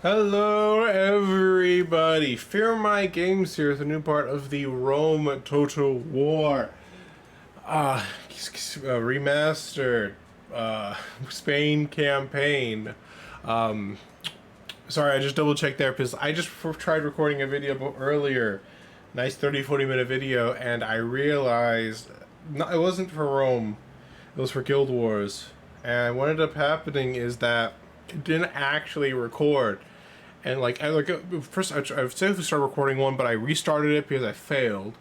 Hello everybody, Fearmy Games here with a new part of the Rome Total War. Remastered, Spain campaign. Um, Sorry, I just double checked there because I just tried recording a video earlier. Nice 30-40 minute video, and I realized it wasn't for Rome, it was for Guild Wars. And what ended up happening is that it didn't actually record. And first I safely started recording one, but I restarted it because I failed,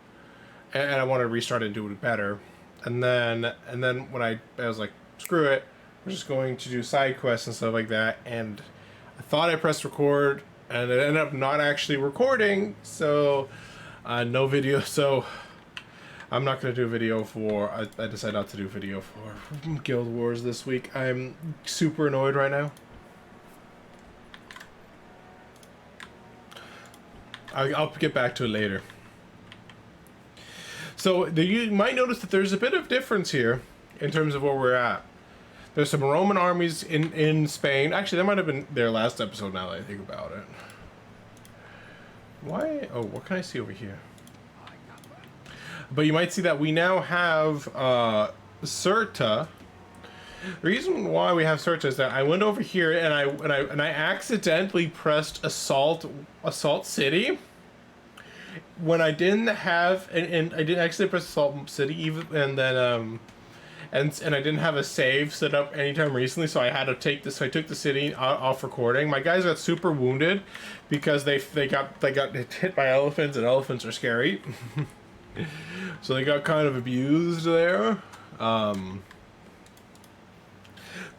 and I wanted to restart it and do it better. And then when I was like, screw it, we're just going to do side quests and stuff like that. And I thought I pressed record, and it ended up not actually recording. So no video. So I'm not going to do a video for. I decided not to do a video for Guild Wars this week. I'm super annoyed right now. I'll get back to it later. So you might notice that there's a bit of difference here in terms of where we're at. There's some Roman armies in Spain. Actually, that might have been their last episode now that I think about it. Why? Oh, what can I see over here? But you might see that we now have Cirta. The reason why we have Cirta is that I went over here and I accidentally pressed assault city when I didn't have, and I didn't actually press assault city even, and then and I didn't have a save set up anytime recently, so I had to take this. So I took the city off recording. My guys got super wounded because they got hit by elephants, and elephants are scary. So they got kind of abused there.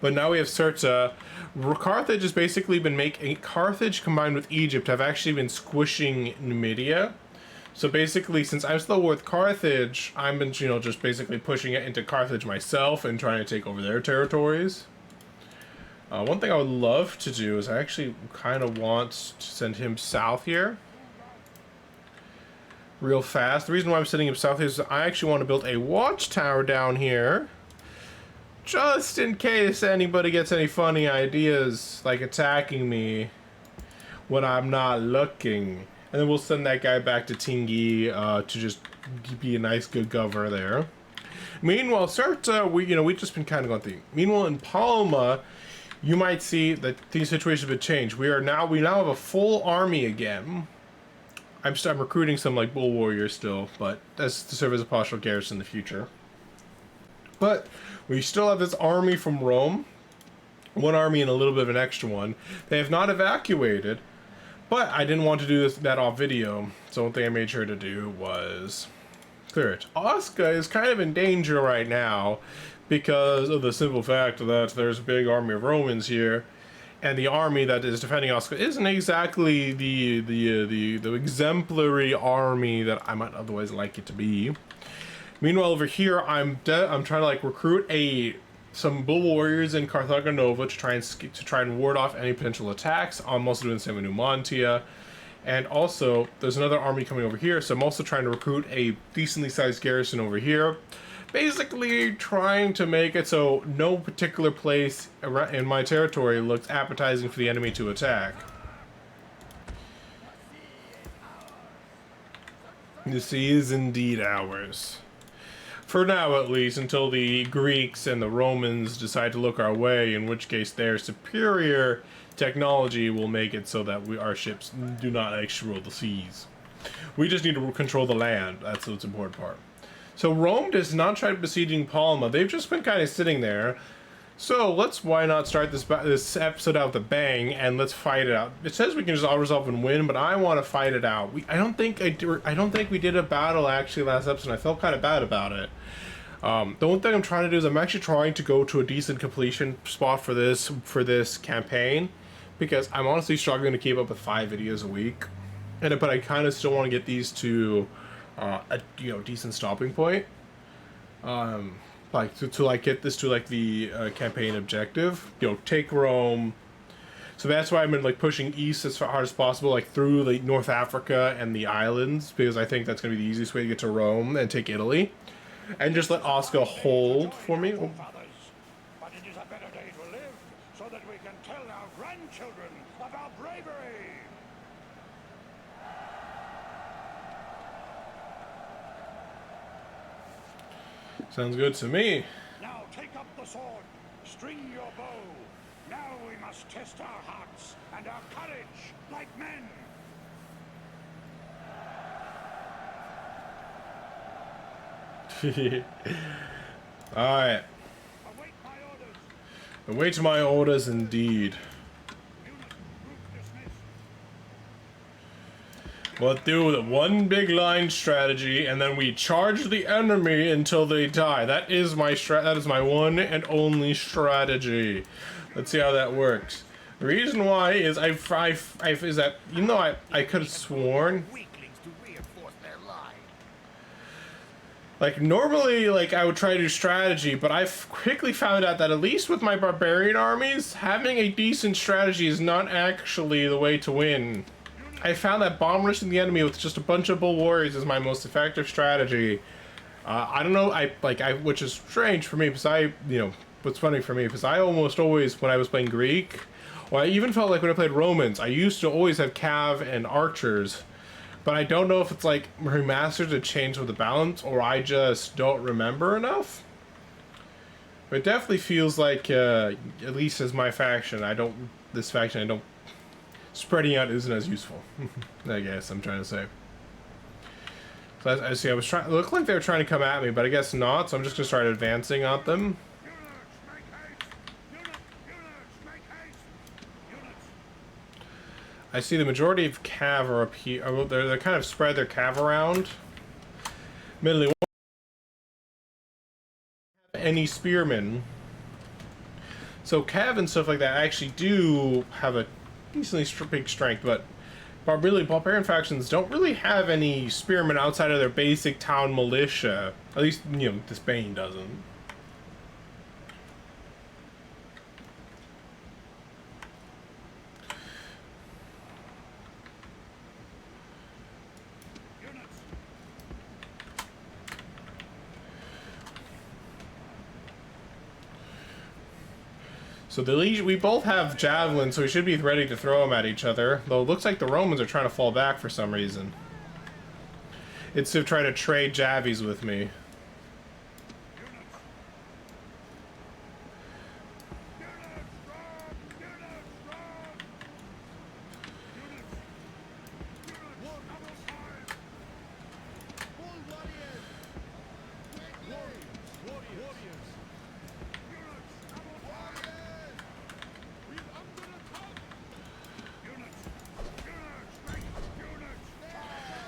But now we have Cirta. Carthage has basically been making... Carthage combined with Egypt have actually been squishing Numidia. So basically, since I'm still with Carthage, I've been, just basically pushing it into Carthage myself and trying to take over their territories. One thing I would love to do is I actually kind of want to send him south here. Real fast. The reason why I'm sending him south is I actually want to build a watchtower down here. Just in case anybody gets any funny ideas, like attacking me when I'm not looking. And then we'll send that guy back to Tingi to just be a nice, good governor there. Meanwhile, Cirta, we've just been kind of going through. Meanwhile, in Palma, you might see that these situations have changed. We now have a full army again. I'm recruiting some like bull warriors still, but that's to serve as a partial garrison in the future. But we still have this army from Rome. One army and a little bit of an extra one. They have not evacuated, but I didn't want to do that off video. So one thing I made sure to do was clear it. Osca is kind of in danger right now because of the simple fact that there's a big army of Romans here. And the army that is defending Osca isn't exactly the exemplary army that I might otherwise like it to be. Meanwhile, over here, I'm trying to like recruit some bull warriors in Carthaginova to try and ward off any potential attacks. I'm also doing the same in Numantia, and also there's another army coming over here. So I'm also trying to recruit a decently sized garrison over here. Basically, trying to make it so no particular place in my territory looks appetizing for the enemy to attack. The sea is indeed ours. For now, at least, until the Greeks and the Romans decide to look our way, in which case their superior technology will make it so that our ships do not actually rule the seas. We just need to control the land. That's the important part. So Rome does not try besieging Palma. They've just been kind of sitting there. So why not start this episode out with a bang and let's fight it out. It says we can just all resolve and win, but I want to fight it out. I don't think we did a battle actually last episode. I felt kind of bad about it. The one thing I'm trying to do is I'm actually trying to go to a decent completion spot for this campaign, because I'm honestly struggling to keep up with 5 videos a week, but I kind of still want to get these to a decent stopping point. Like to get this to like the campaign objective, take Rome. So that's why I've been like pushing east as hard as possible, like through like North Africa and the islands, because I think that's gonna be the easiest way to get to Rome and take Italy, and just let Oscar hold for me. But it is a better day to live, so that we can tell our grandchildren of our bravery. Sounds good to me. Now take up the sword, string your bow. Now we must test our hearts and our courage like men. Alright. Await my orders. Await my orders indeed. Unit, group dismissed. We'll do the one big line strategy, and then we charge the enemy until they die. That is my that is my one and only strategy. Let's see how that works. The reason why is is that, you know, I could have sworn, Weaklings to reinforce their line. like, normally, like, I would try to do strategy, but I've quickly found out that at least with my barbarian armies, having a decent strategy is not actually the way to win. I found that bomb rushing the enemy with just a bunch of bull warriors is my most effective strategy. I don't know, which is strange for me, because what's funny for me, because I almost always, when I was playing Greek, or I even felt like when I played Romans, I used to always have cav and archers. But I don't know if it's like remastered to change with the balance, or I just don't remember enough. But it definitely feels like, at least as my faction, spreading out isn't as useful. I guess I'm trying to say. So I see, it looked like they were trying to come at me, but I guess not, so I'm just gonna start advancing on them. I see the majority of cav are up here. Oh, they're kind of spread their cav around. Admittedly, any spearmen. So cav and stuff like that actually do have a decently big strength, but really barbarian factions don't really have any spearmen outside of their basic town militia. At least, this Bane doesn't. So we both have javelins, so we should be ready to throw them at each other. Though it looks like the Romans are trying to fall back for some reason. It's to try to trade javies with me.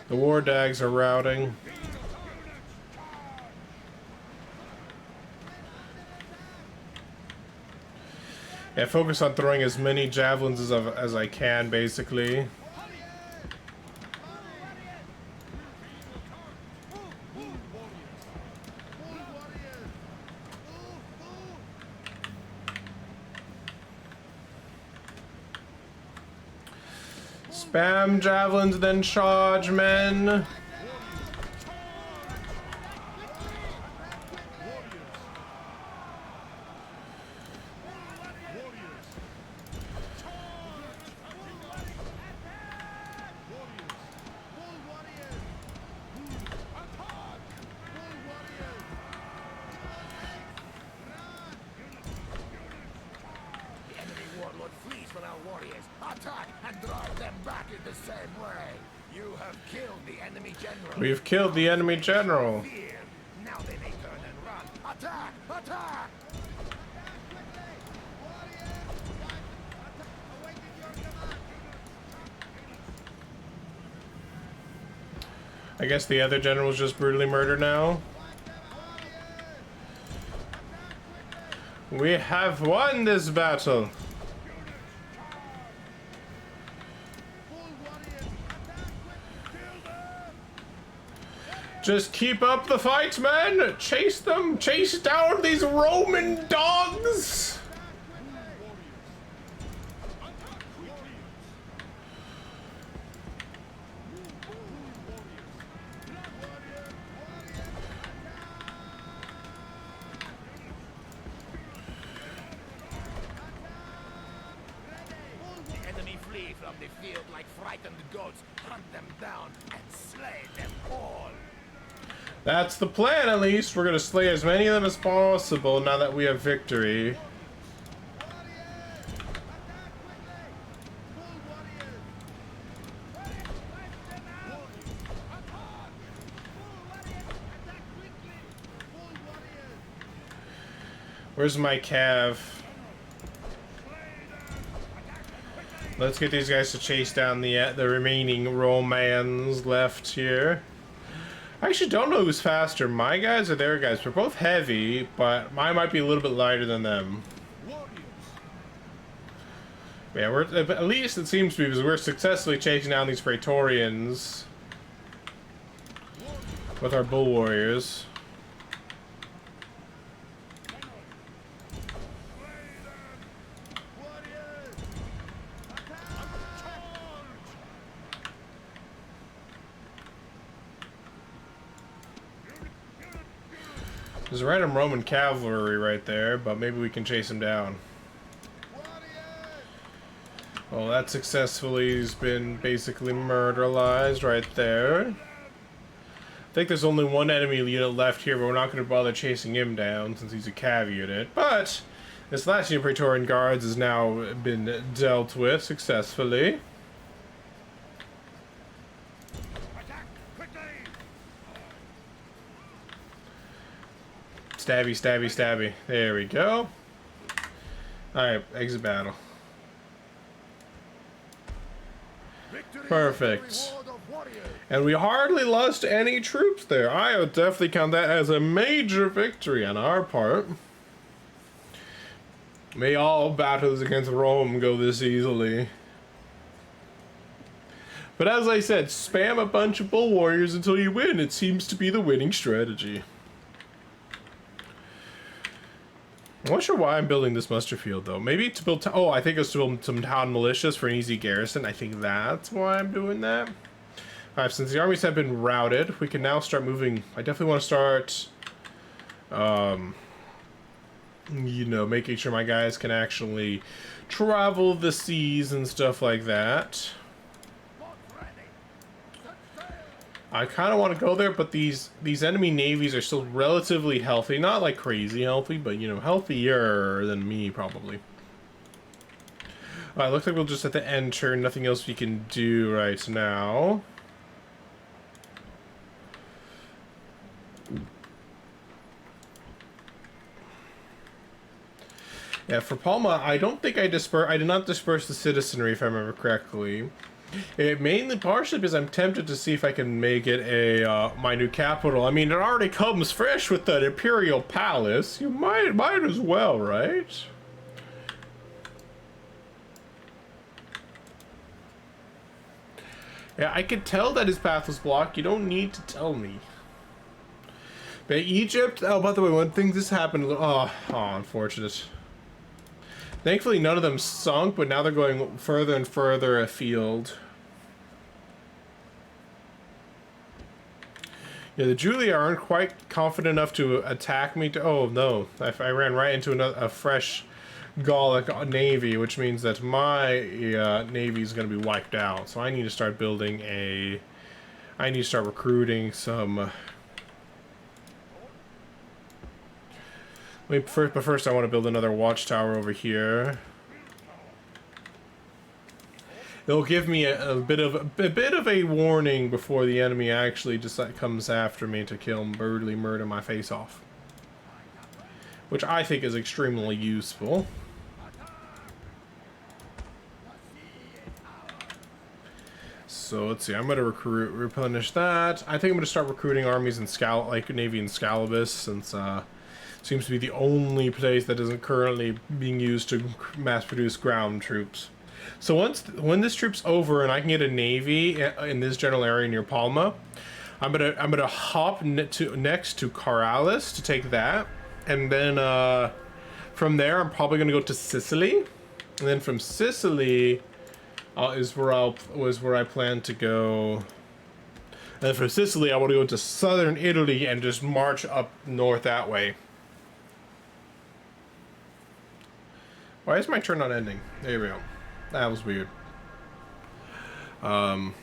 The war dags are routing. Yeah, focus on throwing as many javelins as I can, basically. Spam javelins, then charge, men. We've killed the enemy general. Now they may turn and run. Attack! Attack! I guess the other general's just brutally murdered now. We have won this battle. Just keep up the fight, men! Chase them! Chase down these Roman dogs! away from the field like frightened goats, hunt them down, and slay them all. That's the plan, at least. We're gonna slay as many of them as possible now that we have victory. Where's my cav? Let's get these guys to chase down the remaining Romans left here. I actually don't know who's faster, my guys or their guys. We're both heavy, but mine might be a little bit lighter than them. Yeah, we're at least it seems to be, because we're successfully chasing down these Praetorians with our bull warriors. There's random Roman cavalry right there, but maybe we can chase him down. Well, that successfully has been basically murderized right there. I think there's only one enemy unit left here, but we're not going to bother chasing him down since he's a cav unit. But this last unit Praetorian Guards has now been dealt with successfully. Stabby, stabby, stabby. There we go. Alright, exit battle. Perfect. And we hardly lost any troops there. I would definitely count that as a major victory on our part. May all battles against Rome go this easily. But as I said, spam a bunch of bull warriors until you win. It seems to be the winning strategy. I'm not sure why I'm building this muster field, though. Maybe to build... oh, I think it's to build some town militias for an easy garrison. I think that's why I'm doing that. Alright, since the armies have been routed, we can now start moving... I definitely want to start... you know, making sure my guys can actually travel the seas and stuff like that. I kind of want to go there, but these enemy navies are still relatively healthy. Not like crazy healthy, but, you know, healthier than me, probably. Alright, looks like we'll just have to enter. Nothing else we can do right now. Yeah, for Palma, I don't think I did not disperse the citizenry, if I remember correctly. It mainly partially because I'm tempted to see if I can make it a my new capital. I mean, it already comes fresh with the Imperial Palace. You might as well, right? Yeah, I could tell that his path was blocked. You don't need to tell me. But Egypt. Oh, by the way, one thing this happened. Oh, unfortunate. Thankfully, none of them sunk, but now they're going further and further afield. Yeah, the Julia aren't quite confident enough to attack me. Oh, no. I ran right into a fresh Gallic navy, which means that my navy is going to be wiped out. So I need to start building a... I need to start recruiting some... But first I want to build another watchtower over here. It'll give me a bit of a warning before the enemy actually just comes after me to kill and brutally murder my face off, which I think is extremely useful. So let's see. I'm gonna replenish that. I think I'm gonna start recruiting armies in Navy in Scalabus, since seems to be the only place that isn't currently being used to mass produce ground troops. So when this troop's over and I can get a navy in this general area near Palma, I'm gonna hop next to Caralis to take that, and then from there I'm probably gonna go to Sicily, and then from Sicily is where I plan to go. And then from Sicily I want to go to southern Italy and just march up north that way. Why is my turn not ending? There we go. That was weird. And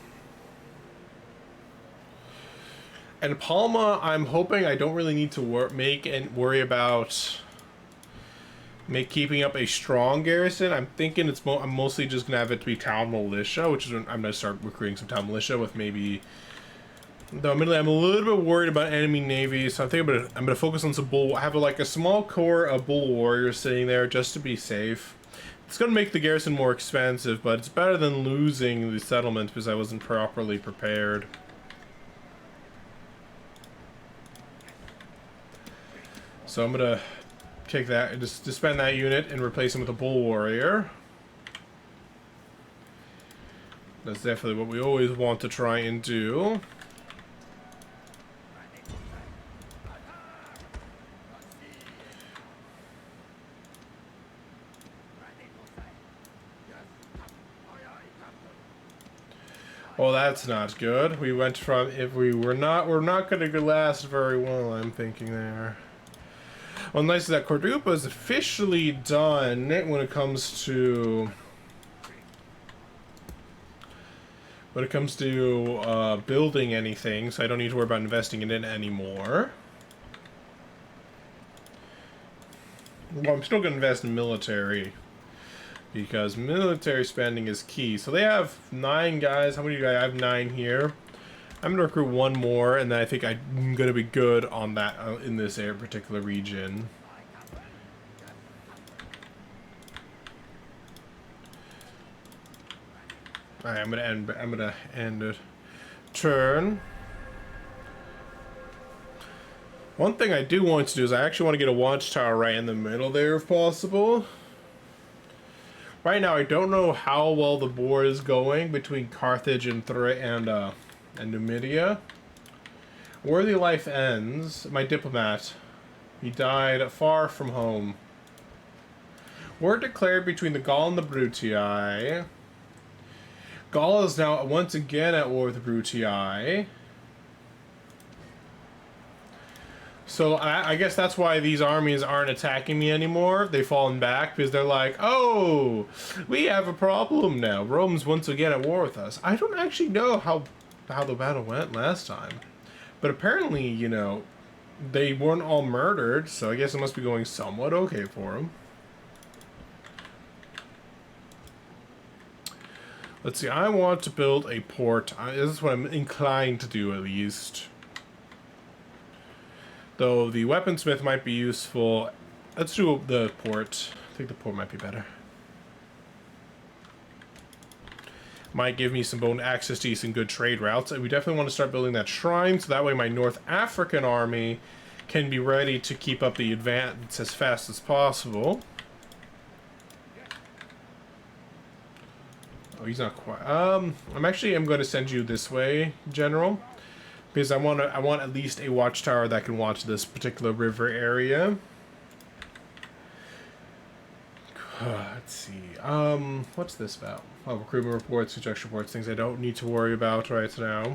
Palma, I'm hoping I don't really need to worry about keeping up a strong garrison. I'm thinking I'm mostly just gonna have it to be town militia, which is when I'm gonna start recruiting some town militia with maybe. Though admittedly, I'm a little bit worried about enemy navy, so I think I'm gonna focus on some have like a small core of bull warriors sitting there just to be safe. It's gonna make the garrison more expensive, but it's better than losing the settlement because I wasn't properly prepared. So I'm gonna take that and just disband that unit and replace him with a bull warrior. That's definitely what we always want to try and do. Well, that's not good. We went from we're not going to last very well. I'm thinking there. Well, nice that Cordoba is officially done when it comes to building anything, so I don't need to worry about investing in it anymore. Well, I'm still going to invest in military because military spending is key. So they have 9 guys. How many do I have? 9 here. I'm gonna recruit 1 more, and then I think I'm gonna be good on that in this particular region. All right, I'm gonna end it. Turn. One thing I do want to do is I actually want to get a watchtower right in the middle there, if possible. Right now, I don't know how well the war is going between Carthage and Numidia. Worthy life ends. My diplomat. He died far from home. War declared between the Gaul and the Brutii. Gaul is now once again at war with the Brutii. So I guess that's why these armies aren't attacking me anymore. They've fallen back because they're like, oh, we have a problem now. Rome's once again at war with us. I don't actually know how the battle went last time. But apparently, you know, they weren't all murdered, so I guess it must be going somewhat okay for them. Let's see, I want to build a port. This is what I'm inclined to do, at least. Though the weaponsmith might be useful. Let's do the port. I think the port might be better. Might give me some access to some good trade routes. We definitely want to start building that shrine, so that way my North African army can be ready to keep up the advance as fast as possible. Oh, he's not quite. I'm going to send you this way, General, because I want at least a watchtower that can watch this particular river area. Let's see. What's this about? Oh, recruitment reports, construction reports, things I don't need to worry about right now.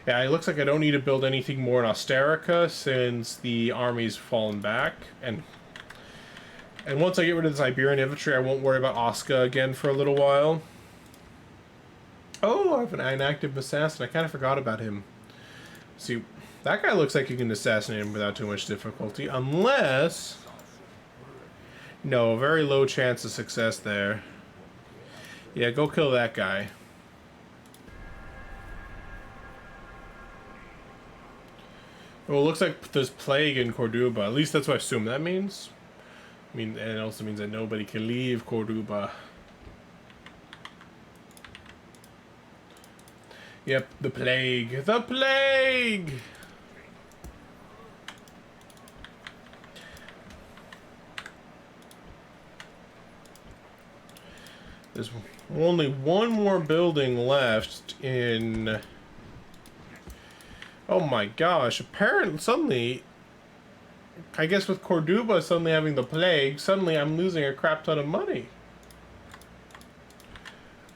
Yeah, it looks like I don't need to build anything more in Osterica since the army's fallen back, and once I get rid of the Iberian infantry, I won't worry about Osca again for a little while. Oh, I have an inactive assassin. I kind of forgot about him. See, that guy looks like you can assassinate him without too much difficulty, unless... No, very low chance of success there. Yeah, go kill that guy. Well, it looks like there's plague in Cordoba. At least that's what I assume that means. I mean, and it also means that nobody can leave Cordoba. Yep, the plague. The plague! There's only one more building left in... Oh my gosh, apparently, suddenly... I guess with Cordoba suddenly having the plague, suddenly I'm losing a crap ton of money.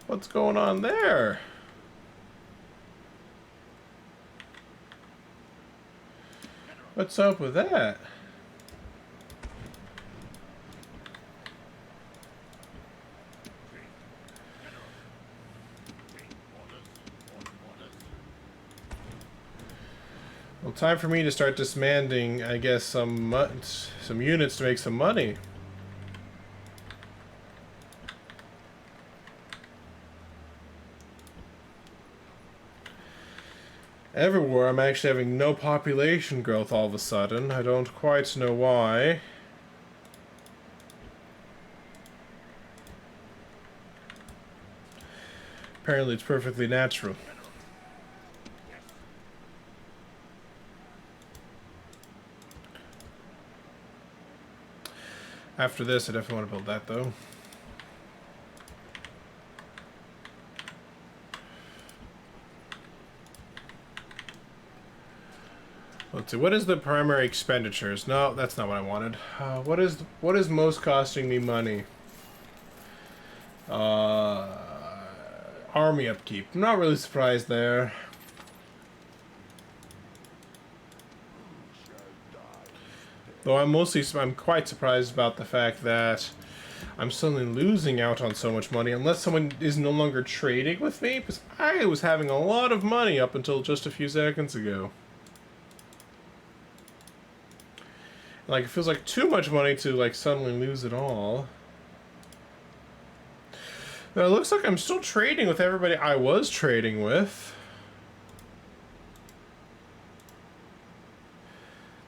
What's going on there? What's up with that? Well, time for me to start dismantling, I guess, some units to make some money. Everywhere, I'm actually having no population growth all of a sudden. I don't quite know why. Apparently, it's perfectly natural. After this, I definitely want to build that, though. Let's see. What is the primary expenditures? No, that's not what I wanted. What is most costing me money? Army upkeep. I'm not really surprised there. Though I'm quite surprised about the fact that I'm suddenly losing out on so much money unless someone is no longer trading with me, because I was having a lot of money up until just a few seconds ago. Like, it feels like too much money to, like, suddenly lose it all. Now, it looks like I'm still trading with everybody I was trading with.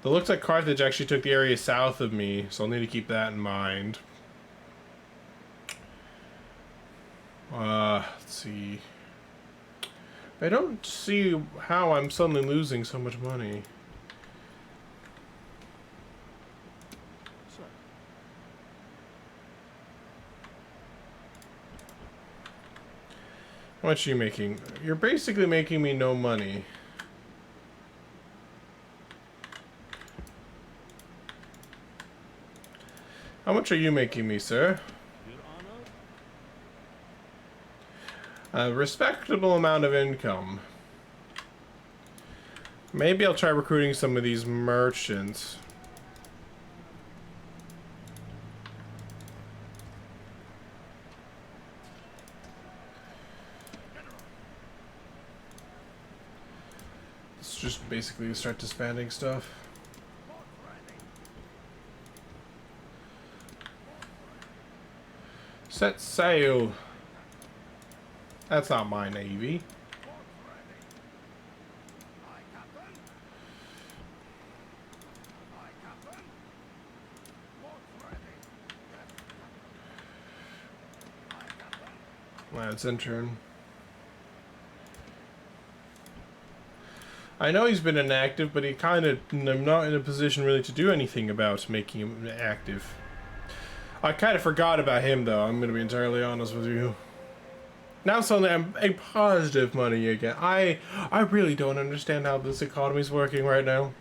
It looks like Carthage actually took the area south of me, so I'll need to keep that in mind. Let's see. I don't see how I'm suddenly losing so much money. How much are you making? You're basically making me no money. How much are you making me, sir? A respectable amount of income. Maybe I'll try recruiting some of these merchants. Let's just basically start disbanding stuff. Set sail. That's not my navy. Well, it's in turn. I know he's been inactive, but I'm not in a position really to do anything about making him active. I kind of forgot about him, though. I'm going to be entirely honest with you. Now suddenly I'm a positive money again. I really don't understand how this economy is working right now.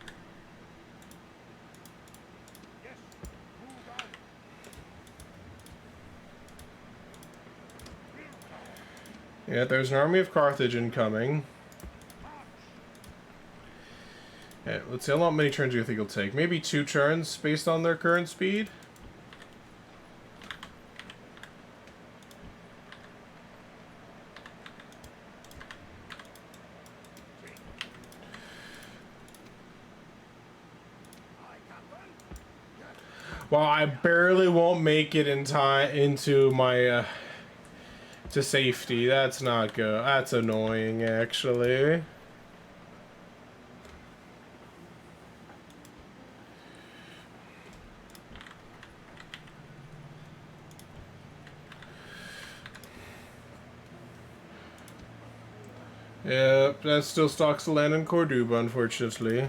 Yeah, there's an army of Carthage incoming. Yeah, let's see, how many turns do you think it'll take? Maybe 2 turns based on their current speed? Well, I barely won't make it in time into my to safety. That's not good. That's annoying, actually. Yep, that still stocks the land in Cordoba, unfortunately.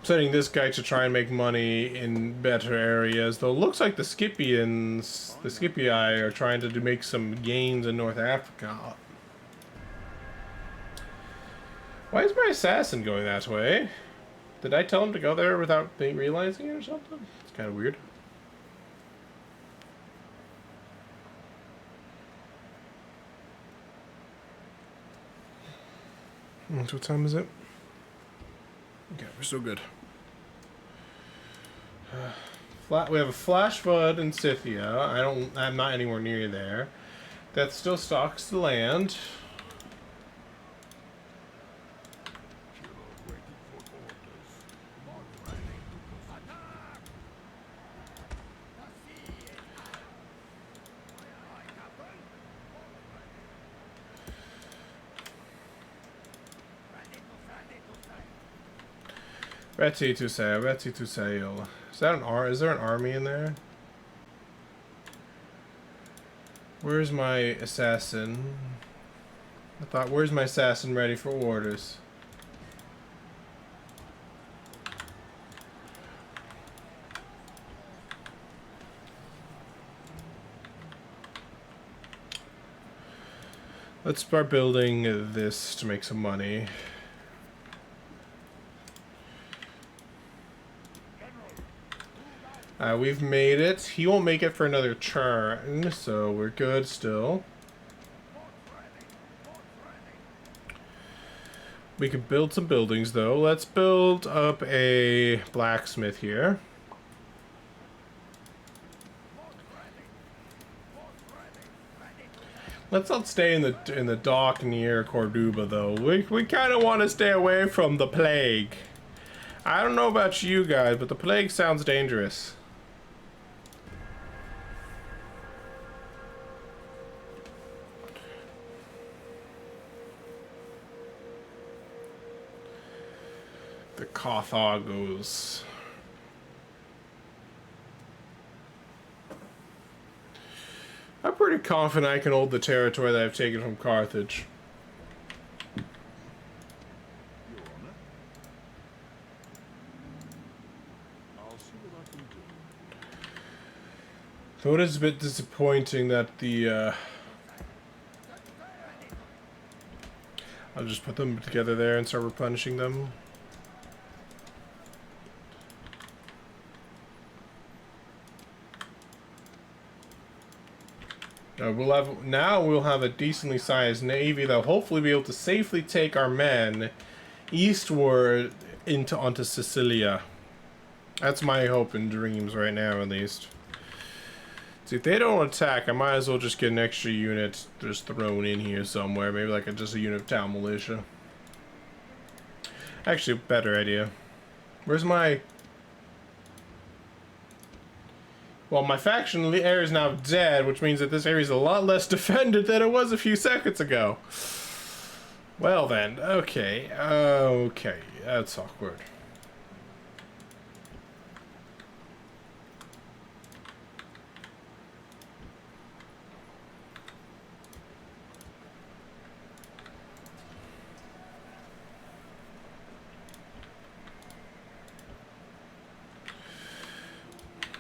Setting this guy to try and make money in better areas, though it looks like the Scipii are trying to make some gains in North Africa. Why is my assassin going that way? Did I tell him to go there without realizing it or something? It's kind of weird. What time is it? Okay, we're still good. We have a flash flood in Scythia. I'm not anywhere near there. That still stocks the land. Ready to sail. Is that is there an army in there? Where's my assassin? Where's my assassin ready for orders? Let's start building this to make some money. We've made it. He won't make it for another turn, so we're good still. We can build some buildings, though. Let's build up a blacksmith here. Let's not stay in the dock near Corduba, though. We kind of want to stay away from the plague. I don't know about you guys, but the plague sounds dangerous. The Carthagos. I'm pretty confident I can hold the territory that I've taken from Carthage. Though it is a bit disappointing that the I'll just put them together there and start replenishing them. We'll have a decently sized navy that'll hopefully be able to safely take our men eastward onto Sicilia. That's my hope and dreams right now, at least. See, if they don't attack, I might as well just get an extra unit just thrown in here somewhere. Maybe like just a unit of town militia. Actually, a better idea. Where's my... Well, my faction area is now dead, which means that this area is a lot less defended than it was a few seconds ago. Well then, okay. Okay, that's awkward.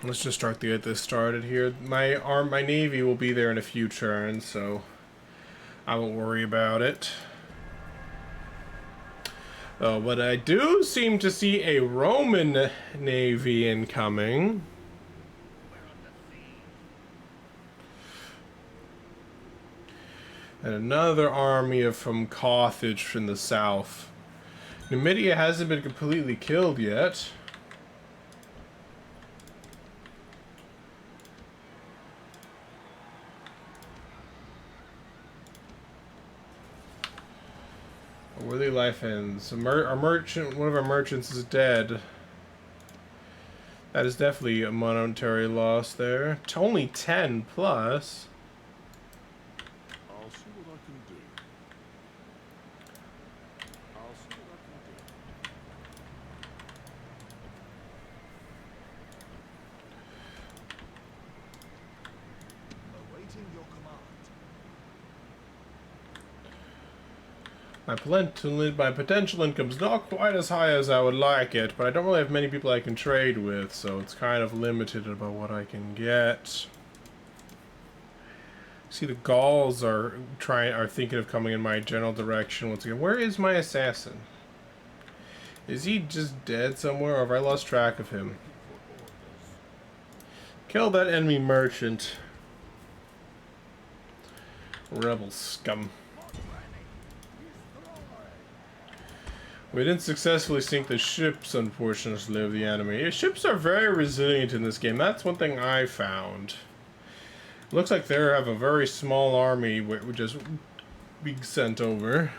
Let's just start to get this started here. My navy will be there in a few turns, so I won't worry about it. Oh, but I do seem to see a Roman navy incoming. And another army from Carthage from the south. Numidia hasn't been completely killed yet. Worthy life ends. Our merchant, one of our merchants is dead. That is definitely a monetary loss there. Only 10 plus. I'll see what I can do. I'll see what I can do. Awaiting your command. My potential income's not quite as high as I would like it, but I don't really have many people I can trade with, so it's kind of limited about what I can get. See, the Gauls are thinking of coming in my general direction once again. Where is my assassin? Is he just dead somewhere, or have I lost track of him? Kill that enemy merchant. Rebel scum. We didn't successfully sink the ships, unfortunately, of the enemy. Ships are very resilient in this game. That's one thing I found. Looks like they have a very small army which is being sent over.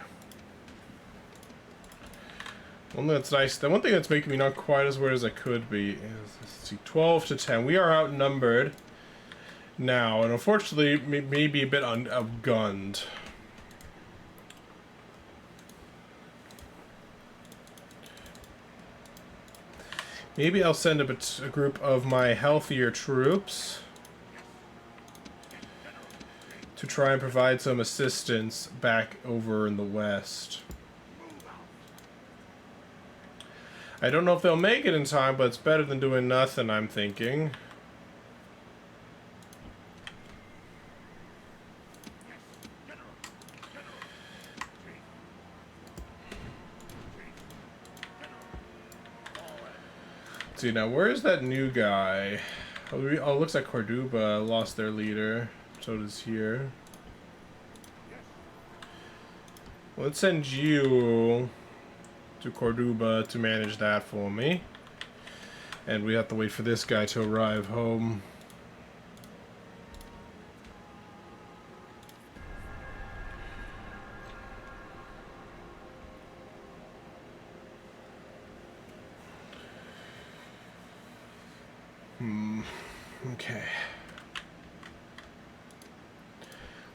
One thing that's nice. The one thing that's making me not quite as worried as I could be is, let's see, 12 to 10. We are outnumbered now, and unfortunately, maybe a bit outgunned. Maybe I'll send a group of my healthier troops to try and provide some assistance back over in the west. I don't know if they'll make it in time, but it's better than doing nothing, I'm thinking. Let's see, now where's that new guy? Oh, it looks like Cordoba lost their leader. So does here. Let's send you to Cordoba to manage that for me. And we have to wait for this guy to arrive home. Okay.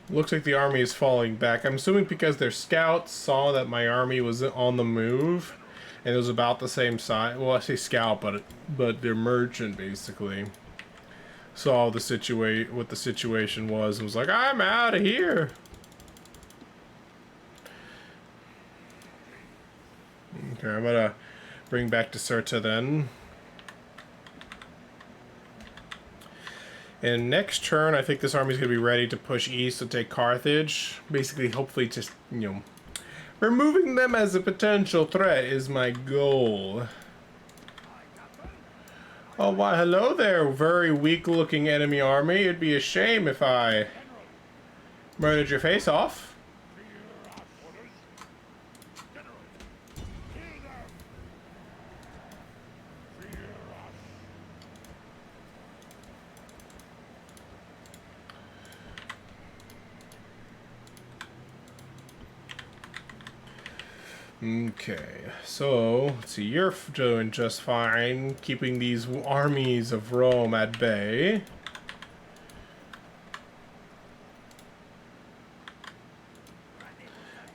Looks like the army is falling back. I'm assuming because their scouts saw that my army was on the move, and it was about the same size. Well, I say scout, but their merchant basically saw the what the situation was and was like, "I'm out of here." Okay, I'm gonna bring back Deserta then. And next turn, I think this army's going to be ready to push east to take Carthage. Basically, hopefully just, you know, removing them as a potential threat is my goal. Oh, why, hello there, very weak-looking enemy army. It'd be a shame if I murdered your face off. Okay, so, let's see, you're doing just fine, keeping these armies of Rome at bay.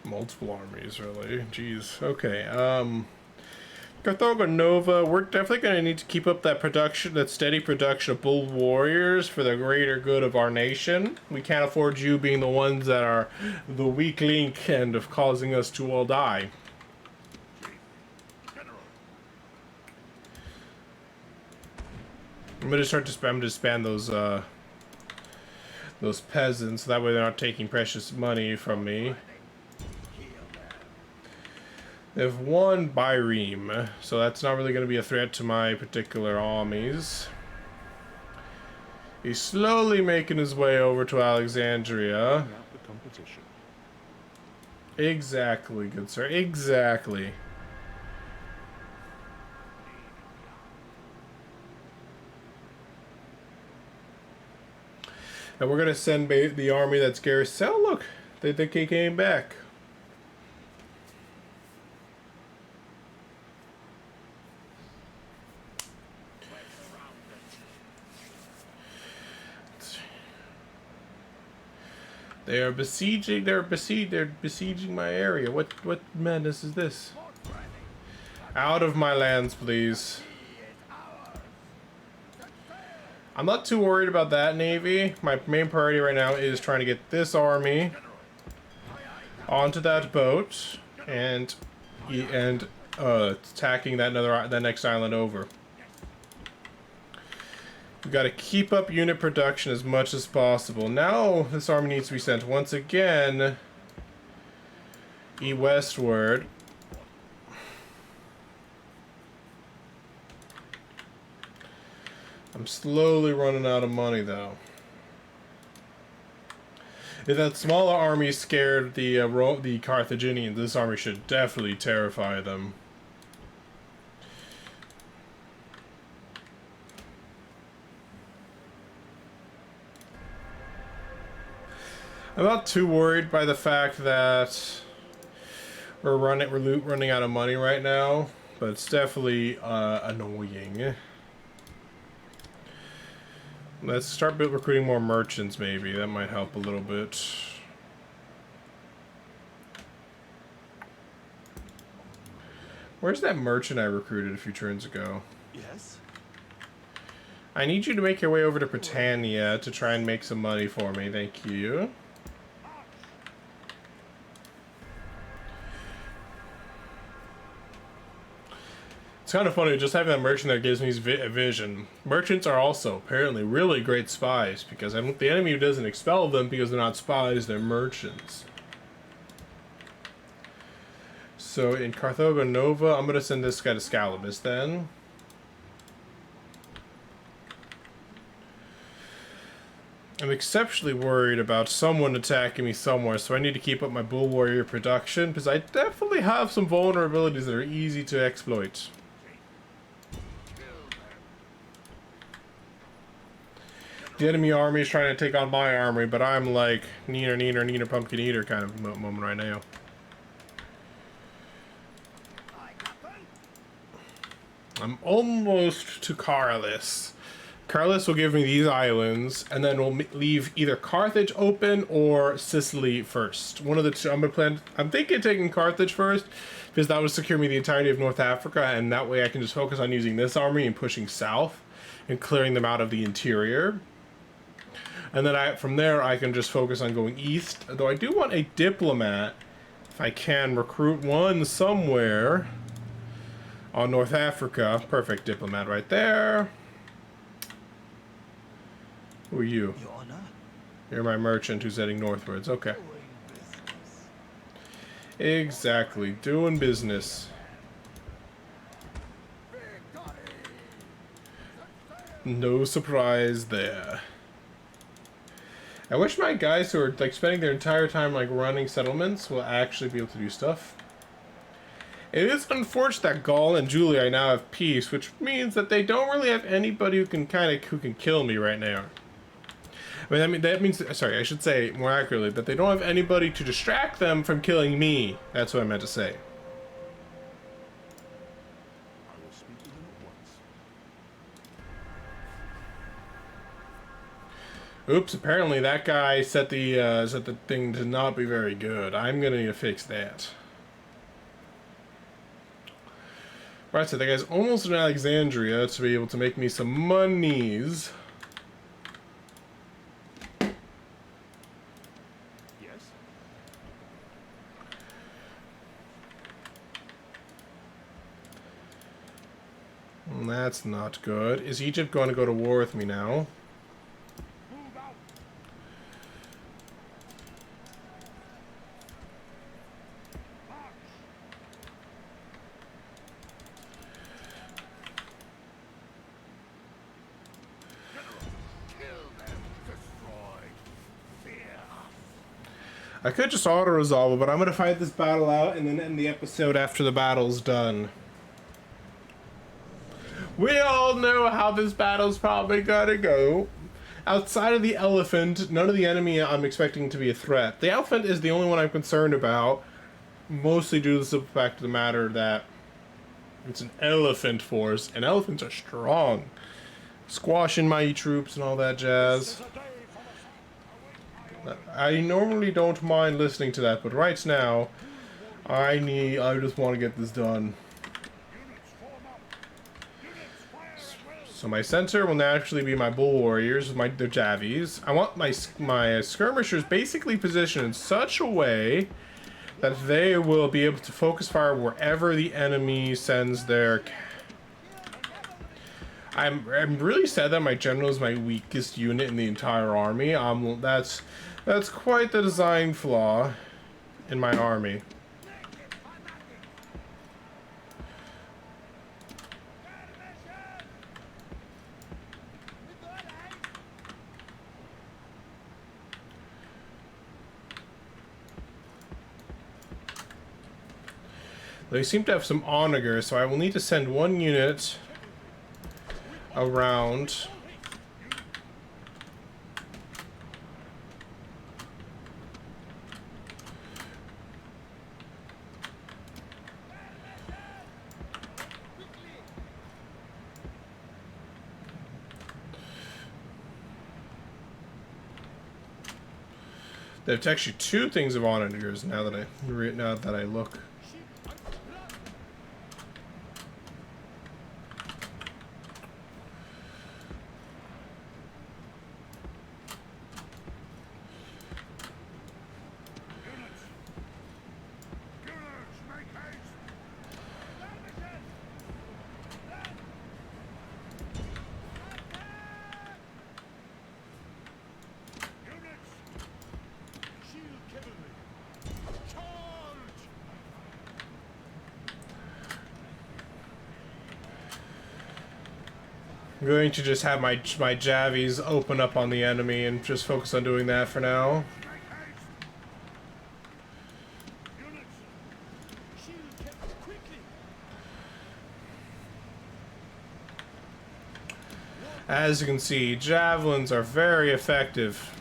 Multiple armies, really. Jeez. Okay, Carthago Nova, we're definitely going to need to keep up that production, that steady production of bold warriors for the greater good of our nation. We can't afford you being the ones that are the weak link and of causing us to all die. I'm gonna start to spam those peasants, so that way they're not taking precious money from me. They have one Byreme, so that's not really gonna be a threat to my particular armies. He's slowly making his way over to Alexandria. Exactly, good sir. Exactly. And we're gonna send the army that's garrisoned. Oh, look, they came back. They are besieging. They're besieging my area. What madness is this? Out of my lands, please. I'm not too worried about that navy. My main priority right now is trying to get this army onto that boat and attacking that next island over. We've got to keep up unit production as much as possible. Now this army needs to be sent once again westward. I'm slowly running out of money, though. If that smaller army scared the Carthaginians, this army should definitely terrify them. I'm not too worried by the fact that we're running out of money right now, but it's definitely annoying. Let's start recruiting more merchants, maybe. That might help a little bit. Where's that merchant I recruited a few turns ago? Yes? I need you to make your way over to Britannia to try and make some money for me. Thank you. It's kind of funny, just having that merchant there gives me vision. Merchants are also apparently really great spies, because the enemy doesn't expel them because they're not spies, they're merchants. So in Carthago Nova, I'm going to send this guy to Scalabus then. I'm exceptionally worried about someone attacking me somewhere, so I need to keep up my Bull Warrior production, because I definitely have some vulnerabilities that are easy to exploit. The enemy army is trying to take on my army, but I'm like, neener, pumpkin eater kind of moment right now. I'm almost to Carlis. Carlis will give me these islands, and then we'll leave either Carthage open or Sicily first. One of the two. I'm thinking taking Carthage first, because that would secure me the entirety of North Africa, and that way I can just focus on using this army and pushing south and clearing them out of the interior. And then from there I can just focus on going east. Though I do want a diplomat, if I can recruit one somewhere on North Africa. Perfect diplomat right there. Who are you? Your Honor? You're my merchant who's heading northwards. Okay. Exactly. Doing business. No surprise there. I wish my guys who are like spending their entire time like running settlements will actually be able to do stuff. It is unfortunate that Gaul and Julia now have peace, which means that they don't really have anybody who can kill me right now. That means sorry, I should say more accurately that they don't have anybody to distract them from killing me. That's what I meant to say. I will speak to them at once. Oops, apparently that guy set the thing to not be very good. I'm gonna need to fix that. Right, so that guy's almost in Alexandria to be able to make me some monies. Yes? That's not good. Is Egypt going to go to war with me now? Move out. March. Kill them! Destroy! Fear us! I could just auto-resolve it, but I'm going to fight this battle out and then end the episode after the battle's done. We all know how this battle's probably gonna go. Outside of the elephant, none of the enemy I'm expecting to be a threat. The elephant is the only one I'm concerned about, mostly due to the simple fact of the matter that it's an elephant force, and elephants are strong. Squashing mighty troops and all that jazz. It's a day for the sun. I normally don't mind listening to that, but right now, I just want to get this done. Units form up. Units fire at will. So my center will naturally be my bull warriors with their javies. I want my skirmishers basically positioned in such a way that they will be able to focus fire wherever the enemy sends their. I'm really sad that my general is my weakest unit in the entire army. That's quite the design flaw in my army. They seem to have some onagers, so I will need to send one unit around. There's actually two things of onagers now that I look. I'm going to just have my javies open up on the enemy and just focus on doing that for now. As you can see, javelins are very effective.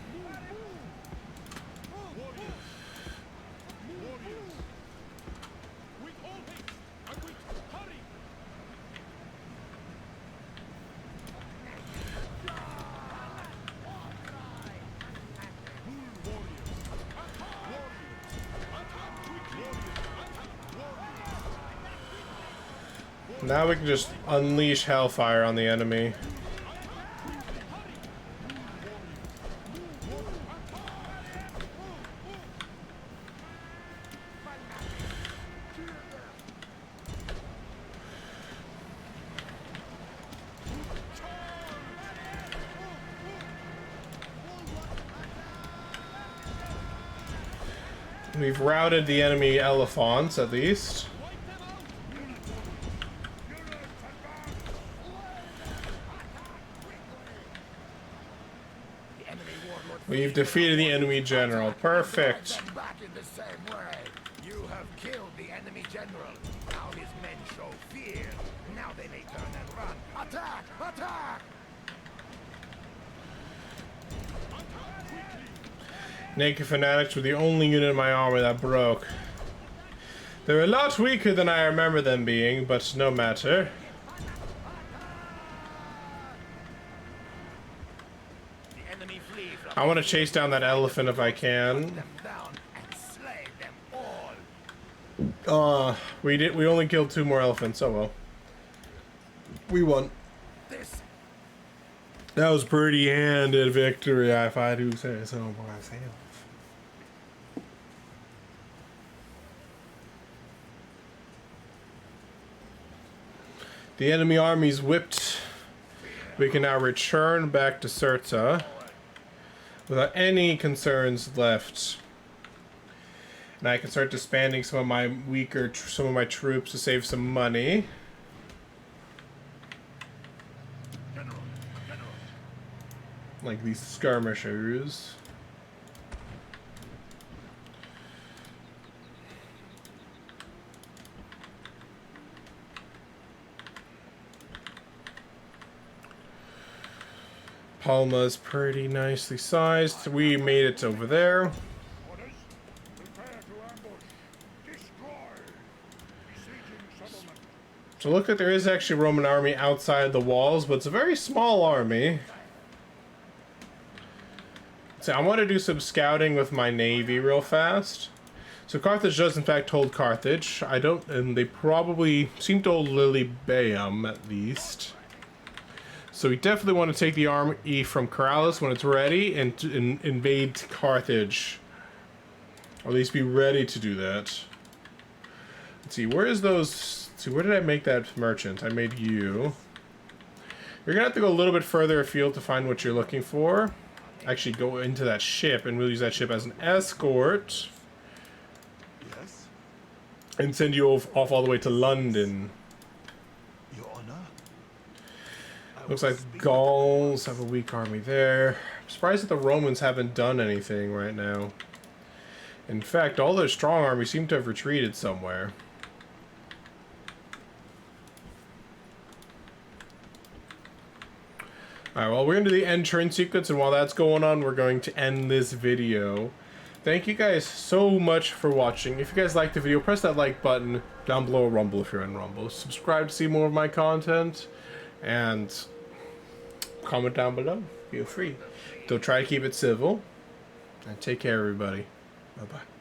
Now we can just unleash hellfire on the enemy. We've routed the enemy elephants, at least. We've defeated the enemy general. Perfect. Back in the same way. You have killed the enemy general. Now his men show fear. Now they may turn and run. Attack! Attack! Naked fanatics were the only unit in my army that broke. They're a lot weaker than I remember them being, but no matter. I want to chase down that elephant if I can. We only killed 2 more elephants. Oh well. We won. That was pretty handed victory, if I do say so myself. The enemy army's whipped. We can now return back to Cirta without any concerns left. And I can start disbanding some of my some of my troops to save some money. Like these skirmishers. Palma's pretty nicely sized. We made it over there. So look like there is actually a Roman army outside the walls, but it's a very small army. So I want to do some scouting with my navy real fast. So Carthage does in fact hold Carthage. And they probably seem to hold Lilybaeum at least. So we definitely want to take the army from Corrales when it's ready and invade Carthage. Or at least be ready to do that. Let's see, where is those... Let's see, where did I make that merchant? I made you. You're going to have to go a little bit further afield to find what you're looking for. Actually go into that ship, and we'll use that ship as an escort. Yes. And send you off all the way to London. Your Honor. Looks like Gauls have a weak army there. I'm surprised that the Romans haven't done anything right now. In fact, all their strong armies seem to have retreated somewhere. Alright, well, we're going to do the end turn sequence, and while that's going on, we're going to end this video. Thank you guys so much for watching. If you guys liked the video, press that like button down below, Rumble if you're in Rumble. Subscribe to see more of my content, and comment down below. Feel free. Don't try to keep it civil, and take care, everybody. Bye-bye.